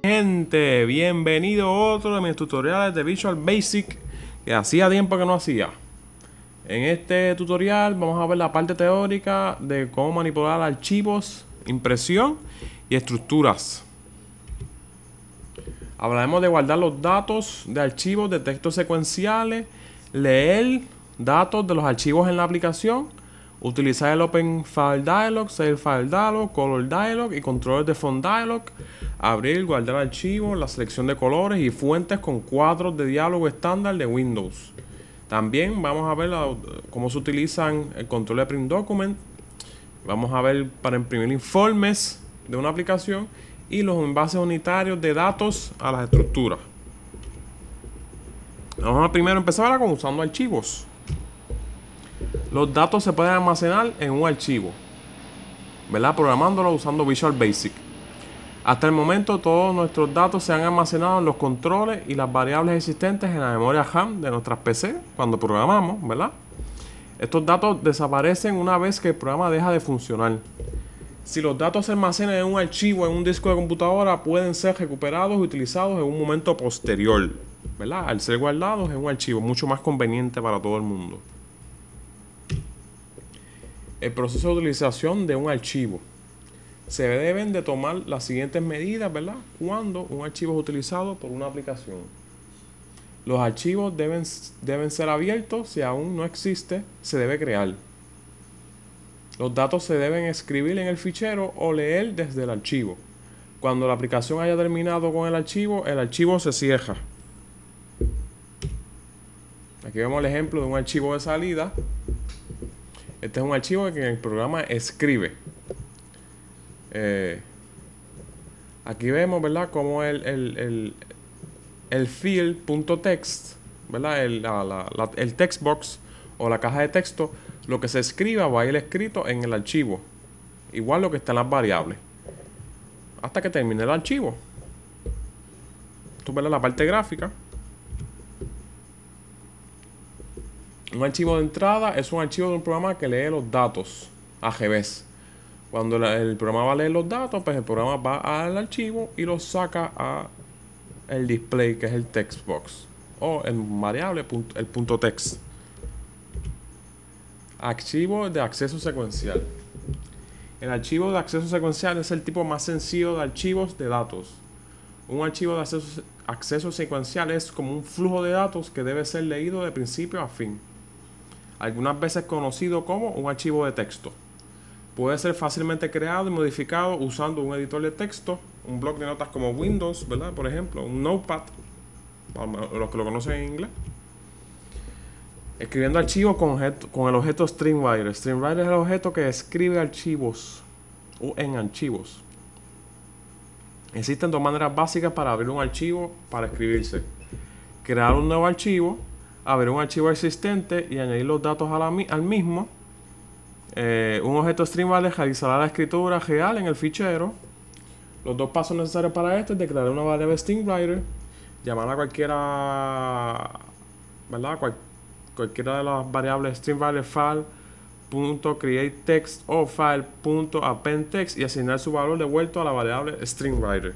gente, bienvenido a otro de mis tutoriales de Visual Basic que hacía tiempo que no hacía. En este tutorial vamos a ver la parte teórica de cómo manipular archivos, impresión y estructuras. Hablaremos de guardar los datos de archivos de textos secuenciales, leer datos de los archivos en la aplicación, utilizar el Open File Dialog, Save File Dialog, Color Dialog y controles de Font Dialog, abrir, guardar archivos, la selección de colores y fuentes con cuadros de diálogo estándar de Windows. También vamos a ver cómo se utilizan el control de Print Document. Vamos a ver para imprimir informes de una aplicación y los envases unitarios de datos a las estructuras. Vamos a primero empezar con usando archivos. Los datos se pueden almacenar en un archivo, ¿verdad? Programándolo usando Visual Basic. Hasta el momento todos nuestros datos se han almacenado en los controles y las variables existentes en la memoria RAM de nuestras PC cuando programamos, ¿verdad? Estos datos desaparecen una vez que el programa deja de funcionar. Si los datos se almacenan en un archivo en un disco de computadora, pueden ser recuperados y utilizados en un momento posterior, ¿verdad? Al ser guardados en un archivo, mucho más conveniente para todo el mundo. El proceso de utilización de un archivo. Se deben de tomar las siguientes medidas, ¿verdad? Cuando un archivo es utilizado por una aplicación. Los archivos deben ser abiertos. Si aún no existe, se debe crear. Los datos se deben escribir en el fichero o leer desde el archivo. Cuando la aplicación haya terminado con el archivo se cierra. Aquí vemos el ejemplo de un archivo de salida. Este es un archivo que el programa escribe. Aquí vemos, ¿verdad? Como el field.text, ¿verdad? El text box o la caja de texto, lo que se escriba va a ir escrito en el archivo. Igual lo que está en las variables. Hasta que termine el archivo. Tú ves la parte gráfica. Un archivo de entrada es un archivo de un programa que lee los datos a revés. Cuando el programa va a leer los datos, pues el programa va al archivo y los saca a el display, que es el text box, o en variable el punto text. Archivo de acceso secuencial. El archivo de acceso secuencial es el tipo más sencillo de archivos de datos. Un archivo de acceso secuencial es como un flujo de datos que debe ser leído de principio a fin. Algunas veces conocido como un archivo de texto. Puede ser fácilmente creado y modificado usando un editor de texto, un bloc de notas como Windows, ¿verdad? Por ejemplo, un Notepad, para los que lo conocen en inglés. Escribiendo archivos con el objeto StringWriter. StringWriter es el objeto que escribe archivos o en archivos. Existen dos maneras básicas para abrir un archivo para escribirse. Crear un nuevo archivo, abrir un archivo existente y añadir los datos al mismo. Un objeto StringWriter realizará la escritura real en el fichero. Los dos pasos necesarios para esto es declarar una variable StringWriter, llamar a cualquiera, ¿verdad? Cualquiera de las variables StringWriter file.createText o file.appendText y asignar su valor devuelto a la variable StringWriter.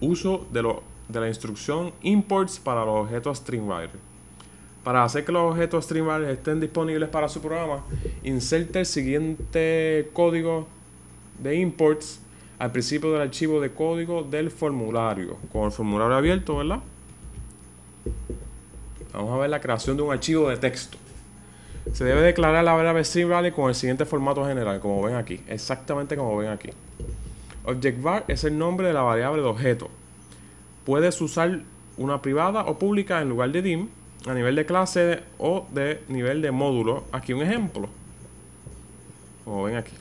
Uso de la instrucción imports para los objetos StringWriter. Para hacer que los objetos StringWriter estén disponibles para su programa, inserte el siguiente código de imports al principio del archivo de código del formulario, con el formulario abierto, ¿verdad? Vamos a ver la creación de un archivo de texto. Se debe declarar la variable StringWriter con el siguiente formato general, como ven aquí, exactamente como ven aquí. ObjectVar es el nombre de la variable de objeto. Puedes usar una privada o pública en lugar de dim, a nivel de clase o de nivel de módulo. Aquí un ejemplo, como ven aquí.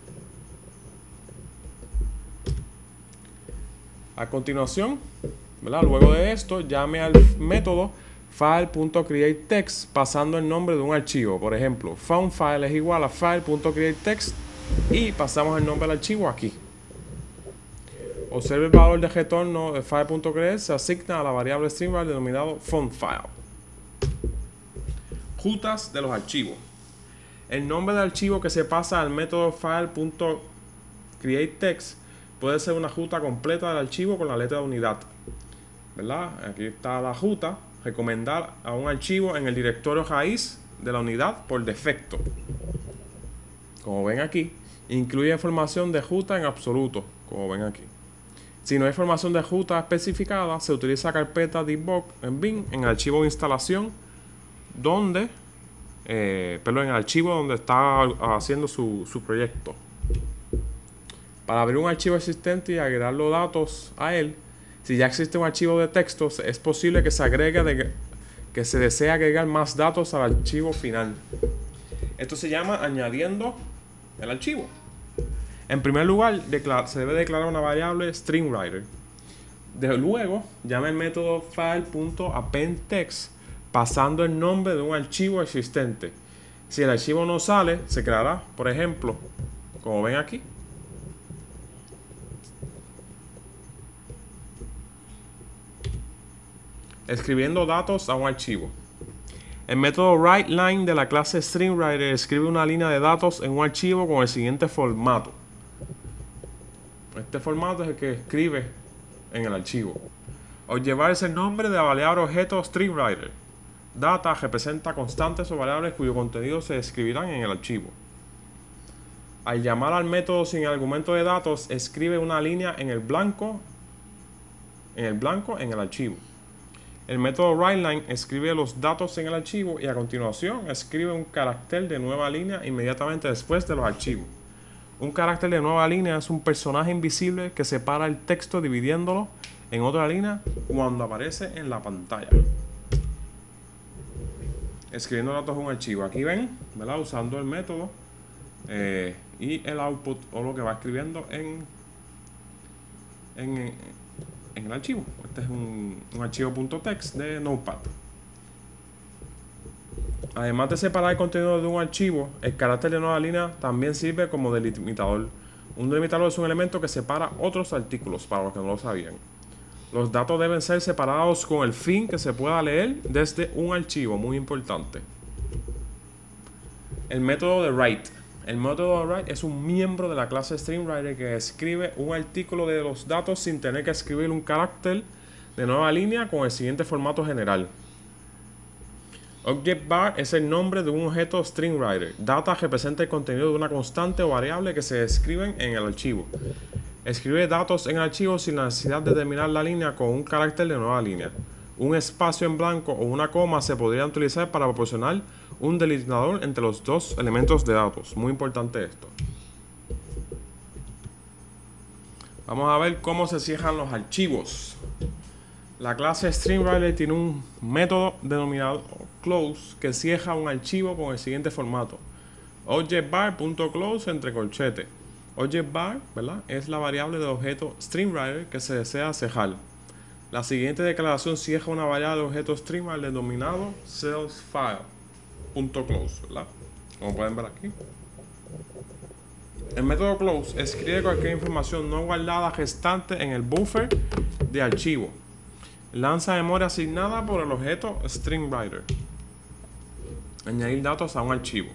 A continuación, ¿verdad? Luego de esto, llame al método file.createText pasando el nombre de un archivo. Por ejemplo, foundFile es igual a file.createText y pasamos el nombre del archivo aquí. Observe el valor de retorno de file.create se asigna a la variable StringWriter denominado foundFile. Rutas de los archivos. El nombre del archivo que se pasa al método file.createText puede ser una ruta completa del archivo con la letra de unidad, ¿verdad? Aquí está la ruta. Recomendar a un archivo en el directorio raíz de la unidad por defecto. Como ven aquí, incluye información de ruta en absoluto, como ven aquí. Si no hay información de ruta especificada, se utiliza carpeta debug en bin en el archivo de instalación donde, en el archivo donde está haciendo su proyecto. Para abrir un archivo existente y agregar los datos a él, si ya existe un archivo de textos, es posible que se desee agregar más datos al archivo final. Esto se llama añadiendo el archivo. En primer lugar, se debe declarar una variable stringwriter. Luego, llama el método file.appendText pasando el nombre de un archivo existente. Si el archivo no sale, se creará, por ejemplo, como ven aquí, escribiendo datos a un archivo. El método writeLine de la clase stringwriter escribe una línea de datos en un archivo con el siguiente formato. Este formato es el que escribe en el archivo. Objevar es el nombre de la variable objeto stringwriter. Data representa constantes o variables cuyo contenido se escribirán en el archivo. Al llamar al método sin argumento de datos, escribe una línea en el blanco en el archivo. El método writeLine escribe los datos en el archivo y a continuación escribe un carácter de nueva línea inmediatamente después de los archivos. Un carácter de nueva línea es un personaje invisible que separa el texto dividiéndolo en otra línea cuando aparece en la pantalla. Escribiendo datos en un archivo. Aquí ven, ¿verdad? Usando el método y el output o lo que va escribiendo en el archivo. Este es un archivo.txt de Notepad. Además de separar el contenido de un archivo, el carácter de nueva línea también sirve como delimitador. Un delimitador es un elemento que separa otros artículos, para los que no lo sabían. Los datos deben ser separados con el fin que se pueda leer desde un archivo, muy importante. El método de write. El método de write es un miembro de la clase stringwriter que escribe un artículo de los datos sin tener que escribir un carácter de nueva línea con el siguiente formato general. ObjectVar es el nombre de un objeto stringwriter. Data representa el contenido de una constante o variable que se escriben en el archivo. Escribe datos en el archivo sin la necesidad de terminar la línea con un carácter de nueva línea. Un espacio en blanco o una coma se podrían utilizar para proporcionar un delimitador entre los dos elementos de datos. Muy importante esto. Vamos a ver cómo se cierran los archivos. La clase stringwriter tiene un método denominado close que cierra un archivo con el siguiente formato: objectVar.close entre corchetes. ObjectVar, ¿verdad?, es la variable del objeto stringwriter que se desea cerrar. La siguiente declaración cierra una variable de objeto stringwriter denominado cellsFile.close, ¿verdad? Como pueden ver aquí. El método close escribe cualquier información no guardada restante en el buffer de archivo. Lanza memoria asignada por el objeto stringwriter. Añadir datos a un archivo.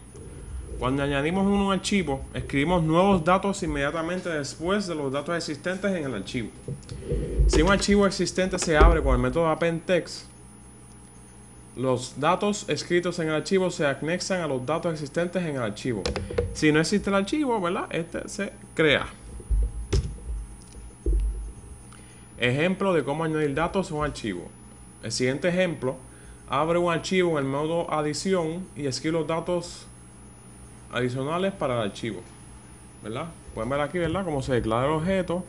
Cuando añadimos un archivo, escribimos nuevos datos inmediatamente después de los datos existentes en el archivo. Si un archivo existente se abre con el método appendText, los datos escritos en el archivo se anexan a los datos existentes en el archivo. Si no existe el archivo, ¿verdad?, este se crea. Ejemplo de cómo añadir datos a un archivo. El siguiente ejemplo: abre un archivo en el modo adición y escribe los datos adicionales para el archivo, ¿verdad? Pueden ver aquí, ¿verdad?, cómo se declara el objeto,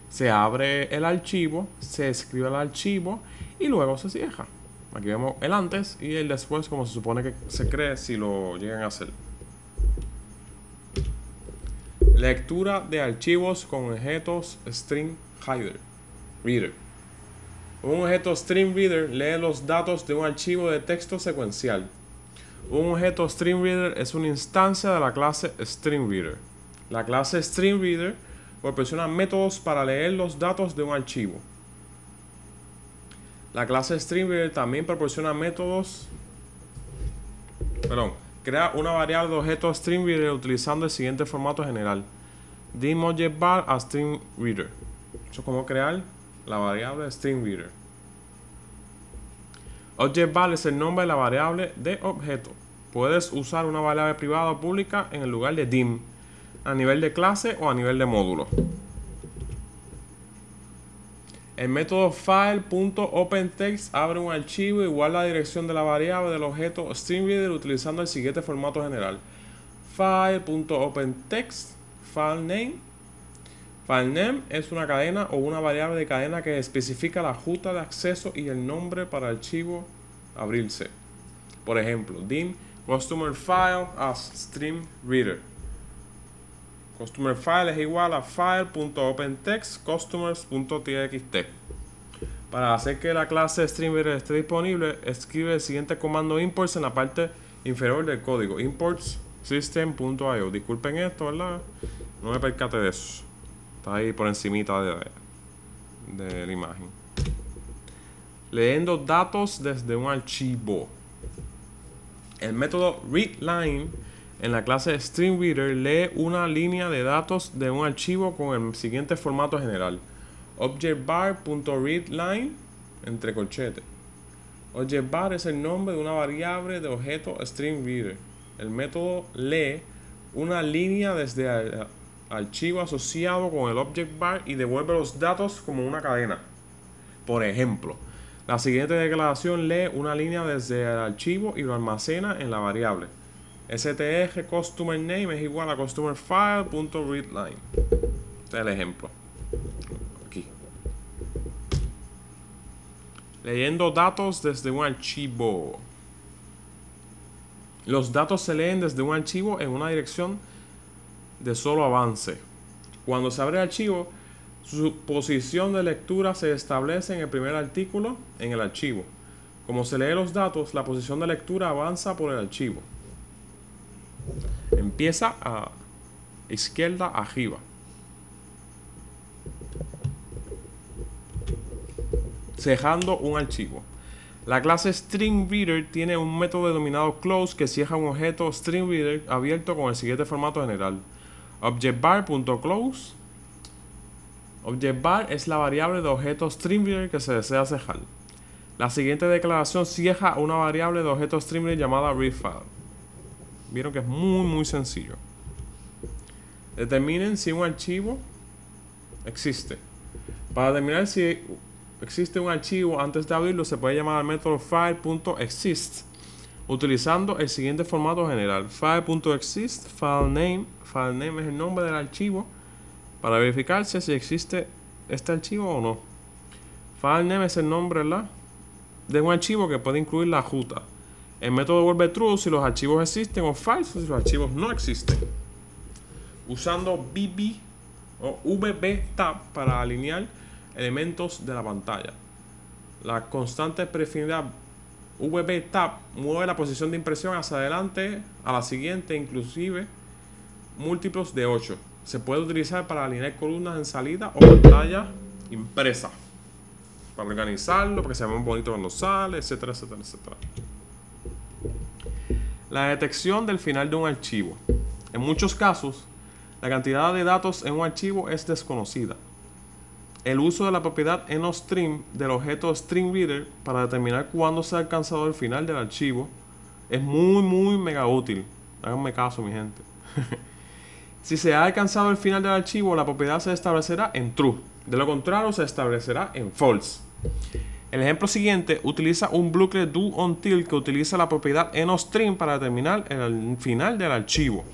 se abre el archivo, se escribe el archivo y luego se cierra. Aquí vemos el antes y el después, como se supone que se cree si lo llegan a hacer. Lectura de archivos con objetos stringReader. Un objeto stringReader lee los datos de un archivo de texto secuencial. Un objeto stringReader es una instancia de la clase stringReader. La clase stringReader proporciona métodos para leer los datos de un archivo. La clase stringReader también proporciona crea una variable de objeto stringReader utilizando el siguiente formato general: dim object var a string reader. Eso es como crear la variable string reader. Object var es el nombre de la variable de objeto. Puedes usar una variable privada o pública en el lugar de dim, a nivel de clase o a nivel de módulo. El método file.openText abre un archivo y guarda la dirección de la variable del objeto StringReader utilizando el siguiente formato general: file.openText, filename. Filename es una cadena o una variable de cadena que especifica la ruta de acceso y el nombre para el archivo abrirse. Por ejemplo, dim customer file as StringReader. Customer file es igual a file.openText customers.txt. Para hacer que la clase StringReader esté disponible, escribe el siguiente comando imports en la parte inferior del código: imports system.io. Disculpen esto, ¿verdad? No me percaté de eso. Está ahí por encimita de la imagen. Leyendo datos desde un archivo. El método readLine en la clase StringReader lee una línea de datos de un archivo con el siguiente formato general: objectVar.readLine entre corchetes. ObjectVar es el nombre de una variable de objeto StringReader. El método lee una línea desde el archivo asociado con el objectVar y devuelve los datos como una cadena. Por ejemplo, la siguiente declaración lee una línea desde el archivo y lo almacena en la variable str customer name es igual a customer file.readLine. Este es el ejemplo. Aquí. Leyendo datos desde un archivo. Los datos se leen desde un archivo en una dirección de solo avance. Cuando se abre el archivo, su posición de lectura se establece en el primer artículo en el archivo. Como se lee los datos, la posición de lectura avanza por el archivo. Empieza a izquierda arriba. Cerrando un archivo. La clase StringReader tiene un método denominado close que cierra un objeto StringReader abierto con el siguiente formato general: objectVar.close. ObjectVar es la variable de objeto StringReader que se desea cerrar. La siguiente declaración cierra una variable de objeto StringReader llamada readFile. Vieron que es muy sencillo. Determinen si un archivo existe. Para determinar si existe un archivo antes de abrirlo, se puede llamar al método file.exist utilizando el siguiente formato general: file.exist filename. Filename es el nombre del archivo para verificarse si existe este archivo o no. Filename es el nombre, ¿verdad?, de un archivo que puede incluir la ruta. El método devuelve true si los archivos existen o false si los archivos no existen. Usando VB o VB-Tab para alinear elementos de la pantalla. La constante predefinida VB-Tab mueve la posición de impresión hacia adelante a la siguiente, inclusive múltiplos de 8. Se puede utilizar para alinear columnas en salida o pantalla impresa, para organizarlo, para que se vea muy bonito cuando sale, etcétera. La detección del final de un archivo. En muchos casos, la cantidad de datos en un archivo es desconocida. El uso de la propiedad enostring del objeto StringReader para determinar cuándo se ha alcanzado el final del archivo es muy mega útil. Háganme caso, mi gente. Si se ha alcanzado el final del archivo, la propiedad se establecerá en true. De lo contrario, se establecerá en false. El ejemplo siguiente utiliza un bucle doUntil que utiliza la propiedad enostring para determinar el final del archivo.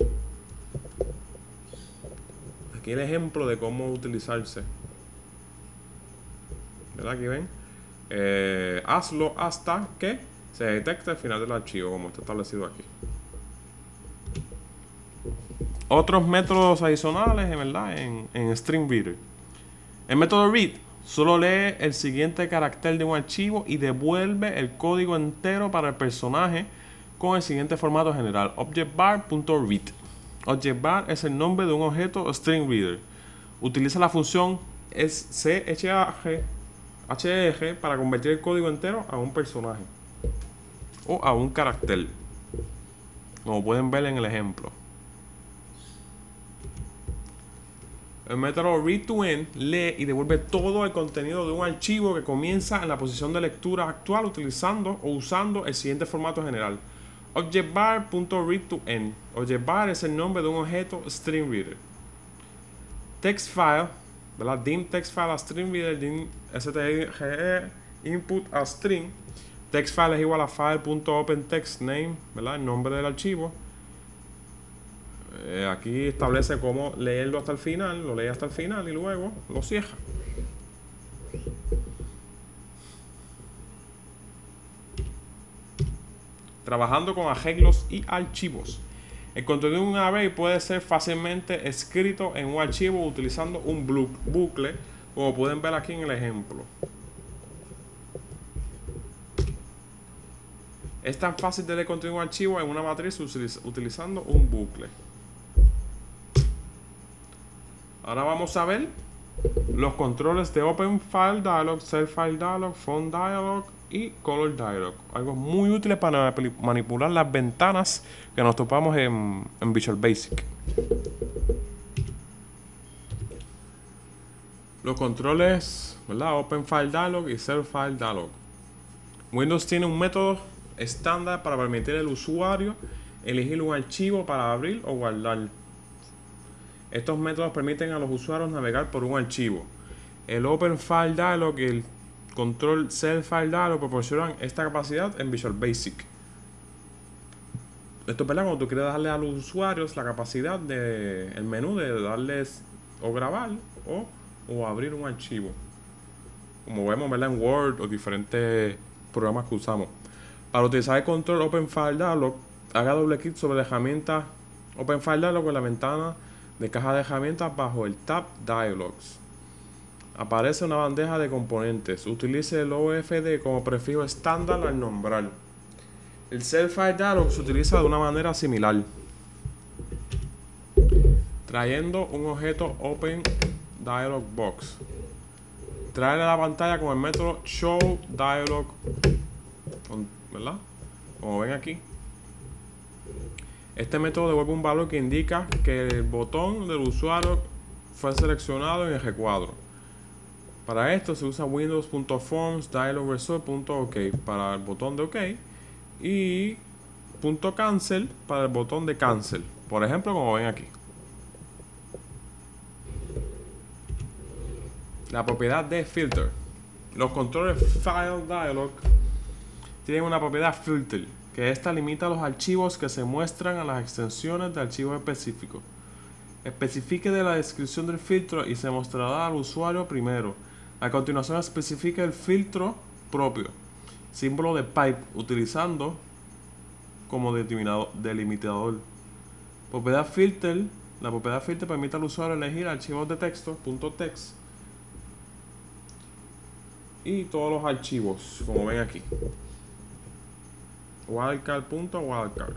Aquí el ejemplo de cómo utilizarse. ¿Verdad? Aquí ven. Hazlo hasta que se detecte el final del archivo, como está establecido aquí. Otros métodos adicionales, ¿verdad?, en StringReader. El método read solo lee el siguiente carácter de un archivo y devuelve el código entero para el personaje con el siguiente formato general: objectVar.read. ObjectVar es el nombre de un objeto StringReader. Utiliza la función char para convertir el código entero a un personaje o a un carácter, como pueden ver en el ejemplo. El método read-to-end lee y devuelve todo el contenido de un archivo que comienza en la posición de lectura actual utilizando o usando el siguiente formato general. ObjectVar.read-to-end. ObjectVar es el nombre de un objeto StringReader. TextFile, ¿verdad? Dim TextFile a StringReader, dim stge input a string. TextFile es igual a file.openTextName, ¿verdad? El nombre del archivo. Aquí establece cómo leerlo hasta el final, lo lee hasta el final y luego lo cierra. Trabajando con arreglos y archivos. El contenido de un array puede ser fácilmente escrito en un archivo utilizando un bucle, como pueden ver aquí en el ejemplo. Es tan fácil de leer contenido de un archivo en una matriz utilizando un bucle. Ahora vamos a ver los controles de Open File Dialog, Set File Dialog, Font Dialog y Color Dialog. Algo muy útil para manipular las ventanas que nos topamos en Visual Basic. Los controles, ¿verdad? Open File Dialog y Set File Dialog. Windows tiene un método estándar para permitir al usuario elegir un archivo para abrir o guardar. Estos métodos permiten a los usuarios navegar por un archivo. El Open File Dialog y el control Set File Dialog proporcionan esta capacidad en Visual Basic. Esto es verdad cuando tú quieres darle a los usuarios la capacidad de el menú de darles o grabar o abrir un archivo. Como vemos, ¿verdad? En Word o diferentes programas que usamos. Para utilizar el control Open File Dialog, haga doble clic sobre la herramienta Open File Dialog en la ventana de caja de herramientas bajo el tab Dialogs. Aparece una bandeja de componentes. Utilice el OFD como prefijo estándar al nombrar. El Set File Dialog se utiliza de una manera similar, trayendo un objeto Open Dialog Box. Trae a la pantalla con el método Show Dialog, ¿verdad? Como ven aquí. Este método devuelve un valor que indica que el botón del usuario fue seleccionado en el recuadro. Para esto se usa Windows.Forms Dialog Result.OK para el botón de OK y .cancel para el botón de cancel. Por ejemplo, como ven aquí. La propiedad de filter. Los controles File Dialog tienen una propiedad filter, que esta limita los archivos que se muestran a las extensiones de archivos específicos. Especifique de la descripción del filtro y se mostrará al usuario primero. A continuación especifique el filtro propio, símbolo de pipe, utilizando como delimitador. Propiedad filter. La propiedad filter permite al usuario elegir archivos de texto, .text, y todos los archivos, como ven aquí. Wildcard.wildcard.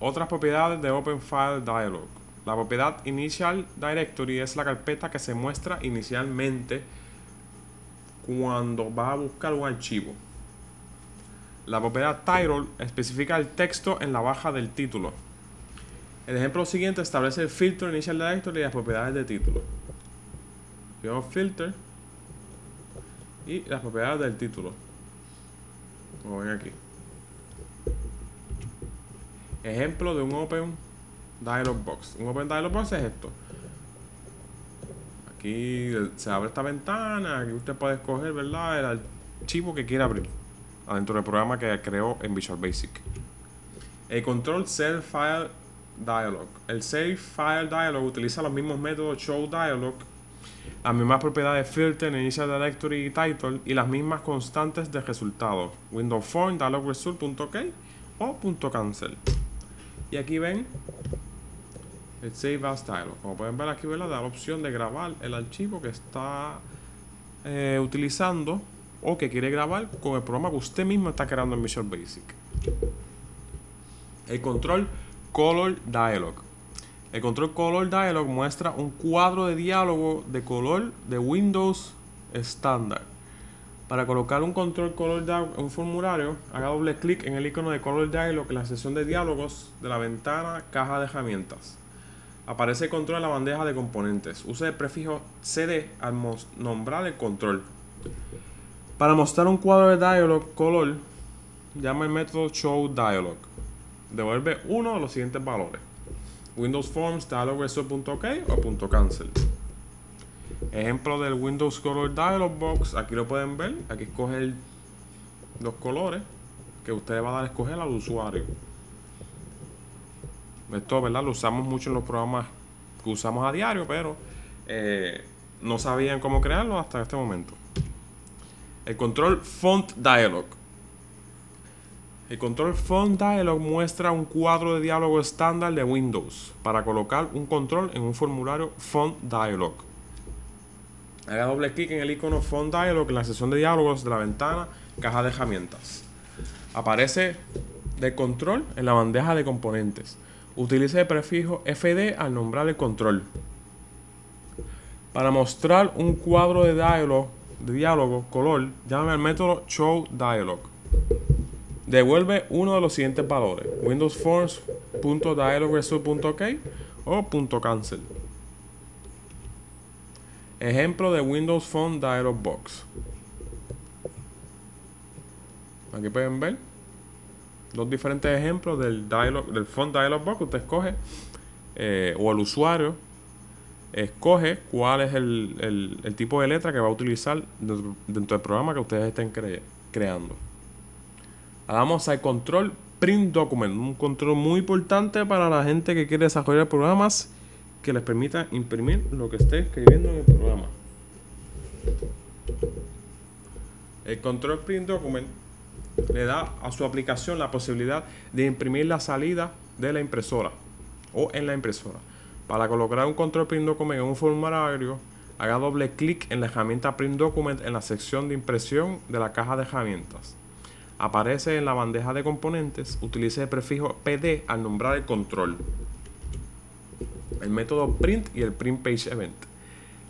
Otras propiedades de Open File Dialog. La propiedad Initial Directory es la carpeta que se muestra inicialmente cuando vas a buscar un archivo. La propiedad Title especifica el texto en la barra del título. El ejemplo siguiente establece el filtro Initial Directory y las propiedades de título. Tenemos filter y las propiedades del título, como ven aquí. Ejemplo de un Open Dialog Box. Un Open Dialog Box es esto. Aquí se abre esta ventana. Aquí usted puede escoger, ¿verdad?, el archivo que quiera abrir adentro del programa que creó en Visual Basic. El control Set File Dialog. El Set File Dialog utiliza los mismos métodos Show Dialog, las mismas propiedades Filter, Initial Directory y Title, y las mismas constantes de resultado. Windows Form, Dialog Result.OK o .cancel. Y aquí ven el Save As Dialog. Como pueden ver aquí, ¿verdad?, da la opción de grabar el archivo que está utilizando o que quiere grabar con el programa que usted mismo está creando en Visual Basic. El control Color Dialog. El control Color Dialog muestra un cuadro de diálogo de color de Windows estándar. Para colocar un control Color Dialog en un formulario, haga doble clic en el icono de Color Dialog en la sección de diálogos de la ventana Caja de herramientas. Aparece el control en la bandeja de componentes. Use el prefijo CD al nombrar el control. Para mostrar un cuadro de dialog color, llama el método showDialog. Devuelve uno de los siguientes valores: Windows Forms dialog.result.ok o .cancel. Ejemplo del Windows Color Dialog Box. Aquí lo pueden ver. Aquí escoge los colores que usted le va a dar a escoger al usuario. Esto, ¿verdad?, lo usamos mucho en los programas que usamos a diario, pero no sabían cómo crearlo hasta este momento. El control Font Dialog. El control Font Dialog muestra un cuadro de diálogo estándar de Windows para colocar un control en un formulario Font Dialog. Haga doble clic en el icono Font Dialog en la sección de diálogos de la ventana Caja de herramientas. Aparece de control en la bandeja de componentes. Utilice el prefijo FD al nombrar el control. Para mostrar un cuadro de diálogo color, llame al método showDialog. Devuelve uno de los siguientes valores: Windows Forms.dialogresult.ok o .cancel. Ejemplo de Windows Font Dialog Box. Aquí pueden ver dos diferentes ejemplos del Font Dialog Box. Usted escoge, o el usuario escoge cuál es el tipo de letra que va a utilizar dentro del programa que ustedes estén creando. Ahora vamos al control Print Document, un control muy importante para la gente que quiere desarrollar programas que les permita imprimir lo que esté escribiendo en el programa. El control Print Document le da a su aplicación la posibilidad de imprimir la salida de la impresora o en la impresora. Para colocar un control Print Document en un formulario, haga doble clic en la herramienta Print Document en la sección de impresión de la caja de herramientas. Aparece en la bandeja de componentes. Utilice el prefijo PD al nombrar el control, el método print y el print page event.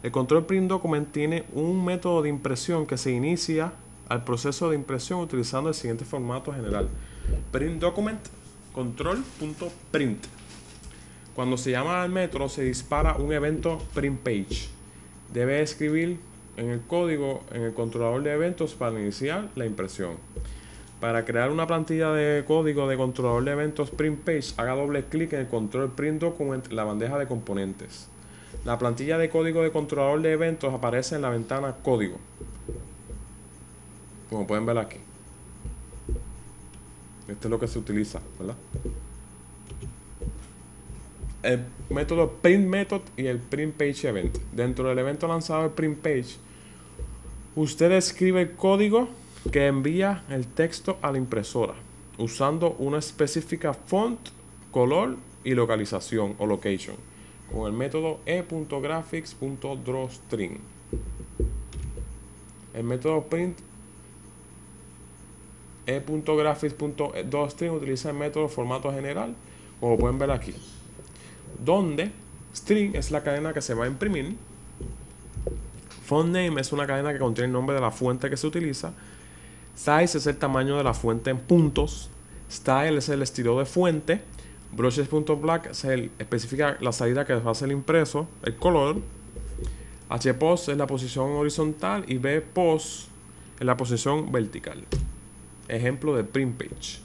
El control Print Document tiene un método de impresión que se inicia al proceso de impresión utilizando el siguiente formato general: print document control.print. Cuando se llama al método, se dispara un evento print page. Debe escribir en el código en el controlador de eventos para iniciar la impresión. Para crear una plantilla de código de controlador de eventos print page, haga doble clic en el control Print Document en la bandeja de componentes. La plantilla de código de controlador de eventos aparece en la ventana Código, como pueden ver aquí. Esto es lo que se utiliza, ¿verdad? El método Print Method y el Print Page Event. Dentro del evento lanzado el Print Page, usted escribe el código que envía el texto a la impresora usando una específica font, color y localización o location con el método e.graphics.drawString. El método print e.graphics.drawString utiliza el método formato general, como pueden ver aquí, donde string es la cadena que se va a imprimir, font name es una cadena que contiene el nombre de la fuente que se utiliza, size es el tamaño de la fuente en puntos, style es el estilo de fuente, brushes.black especifica la salida que va a ser impreso, el color, hpos es la posición horizontal y bpos es la posición vertical. Ejemplo de print page.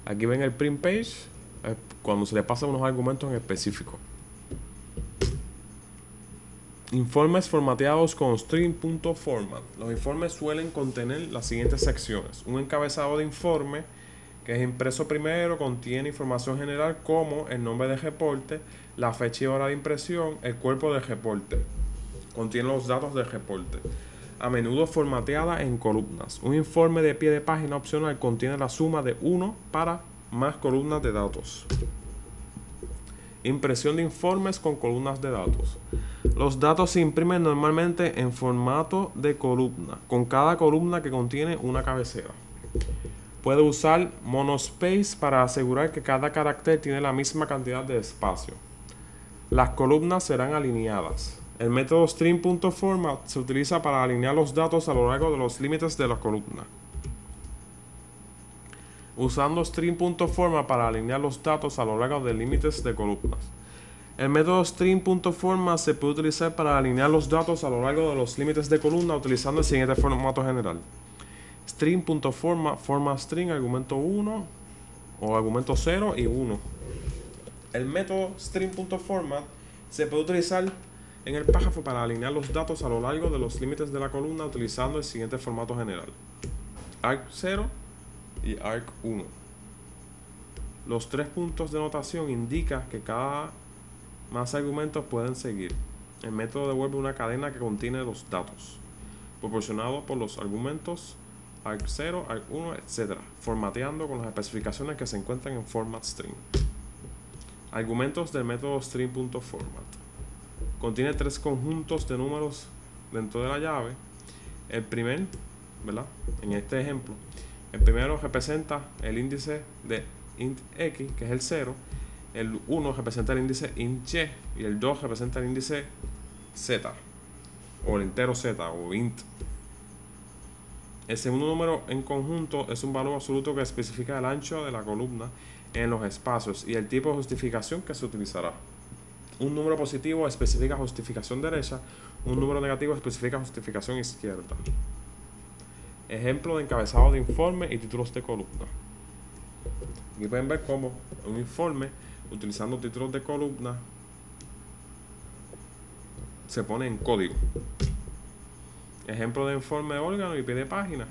Aquí ven el print page cuando se le pasan unos argumentos en específico. Informes formateados con string.format. Los informes suelen contener las siguientes secciones: un encabezado de informe, que es impreso primero, contiene información general como el nombre del reporte, la fecha y hora de impresión, el cuerpo del reporte. Contiene los datos del reporte. A menudo formateada en columnas. Un informe de pie de página opcional contiene la suma de 1 para más columnas de datos. Impresión de informes con columnas de datos. Los datos se imprimen normalmente en formato de columna, con cada columna que contiene una cabecera. Puede usar monospace para asegurar que cada carácter tiene la misma cantidad de espacio. Las columnas serán alineadas. El método string.format se utiliza para alinear los datos a lo largo de los límites de la columna. Usando string.format para alinear los datos a lo largo de límites de columnas. El método string.format se puede utilizar para alinear los datos a lo largo de los límites de columna utilizando el siguiente formato general. String.format, format string, argumento 1 o argumento 0 y 1. El método string.format se puede utilizar en el párrafo para alinear los datos a lo largo de los límites de la columna utilizando el siguiente formato general. Arg0 y arg1. Los 3 puntos de notación indican que cada más argumentos pueden seguir. El método devuelve una cadena que contiene los datos, proporcionados por los argumentos arg0, arg1, etc., formateando con las especificaciones que se encuentran en format string. Argumentos del método string.format. Contiene 3 conjuntos de números dentro de la llave. El primer, ¿verdad? En este ejemplo, el primero representa el índice de int x, que es el 0. El 1 representa el índice int y, y el 2 representa el índice z, o el entero z, o int. El segundo número en conjunto es un valor absoluto que especifica el ancho de la columna en los espacios y el tipo de justificación que se utilizará. Un número positivo especifica justificación derecha, un número negativo especifica justificación izquierda. Ejemplo de encabezado de informe y títulos de columna. Aquí pueden ver cómo un informe utilizando títulos de columna se pone en código. Ejemplo de informe de órgano y pie de página.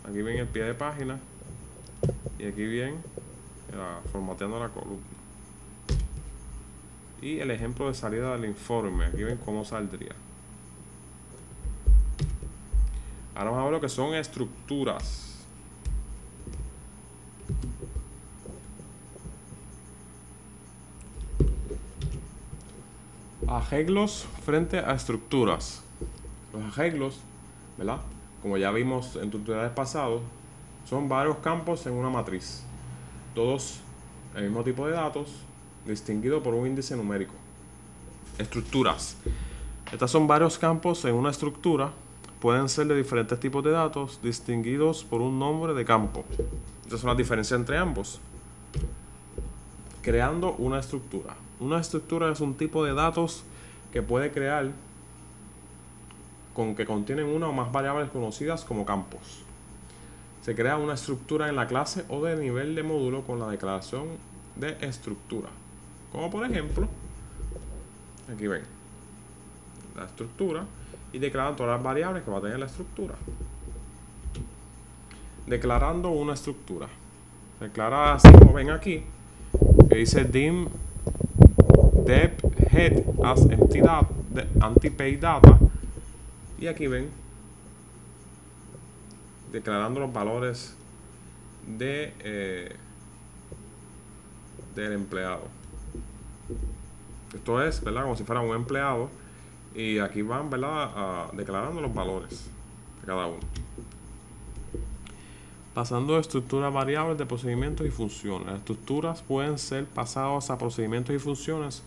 Aquí ven el pie de página y aquí ven formateando la columna. Y el ejemplo de salida del informe. Aquí ven cómo saldría. Ahora vamos a ver lo que son estructuras. Arreglos frente a estructuras. Los arreglos, ¿verdad? Como ya vimos en tutoriales pasados, son varios campos en una matriz. Todos el mismo tipo de datos, distinguido por un índice numérico. Estructuras. Estas son varios campos en una estructura. Pueden ser de diferentes tipos de datos, distinguidos por un nombre de campo. Estas son las diferencias entre ambos. Creando una estructura. Una estructura es un tipo de datos que puede crear con que contienen una o más variables conocidas como campos. Se crea una estructura en la clase o de nivel de módulo con la declaración de estructura. Como por ejemplo, aquí ven la estructura y declaran todas las variables que va a tener la estructura. Declarando una estructura. Declara así como ven aquí, que dice dim dep head as empty pay data, y aquí ven declarando los valores de del empleado. Esto es, ¿verdad? Como si fuera un empleado, y aquí van, ¿verdad? Declarando los valores de cada uno. Pasando de estructuras a variables de procedimientos y funciones. Las estructuras pueden ser pasadas a procedimientos y funciones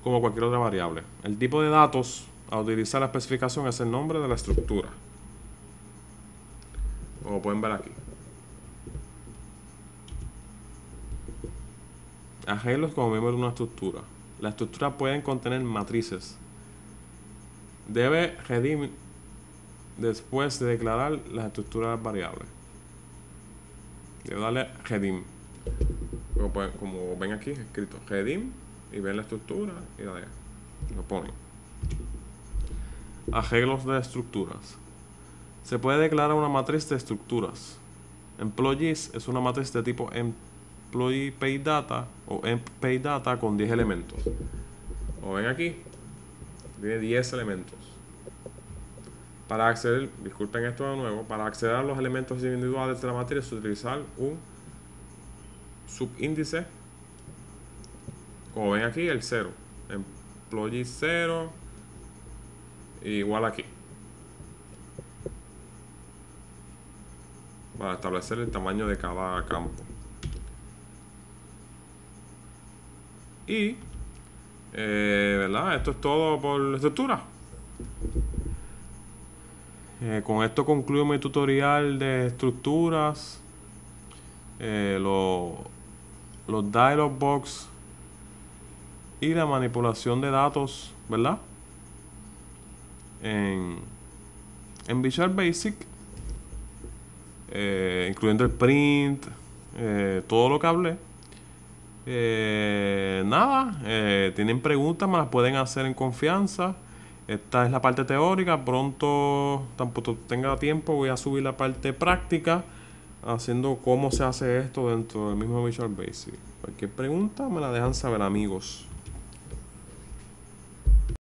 como cualquier otra variable. El tipo de datos a utilizar la especificación es el nombre de la estructura, como pueden ver aquí. Arreglos como miembro de una estructura. Las estructuras pueden contener matrices. Debe redim después de declarar las estructuras variables. Debe darle redim. Como ven aquí escrito redim, y ven la estructura y lo ponen. Arreglos de estructuras. Se puede declarar una matriz de estructuras. Employees es una matriz de tipo employee pay data o emp pay data con 10 elementos. Como ven aquí, tiene 10 elementos. Para acceder, disculpen esto de nuevo, para acceder a los elementos individuales de la matriz, utilizar un subíndice. Como ven aquí, el 0. Employee 0 igual aquí. Para establecer el tamaño de cada campo. Y, ¿verdad? Esto es todo por la estructura. Con esto concluyo mi tutorial de estructuras. Los dialog box y la manipulación de datos, ¿verdad? En Visual Basic, incluyendo el print, todo lo que hablé. Nada, tienen preguntas, me las pueden hacer en confianza. Esta es la parte teórica. Pronto, tampoco tenga tiempo, voy a subir la parte práctica, haciendo cómo se hace esto dentro del mismo Visual Basic. Cualquier pregunta me la dejan saber, amigos.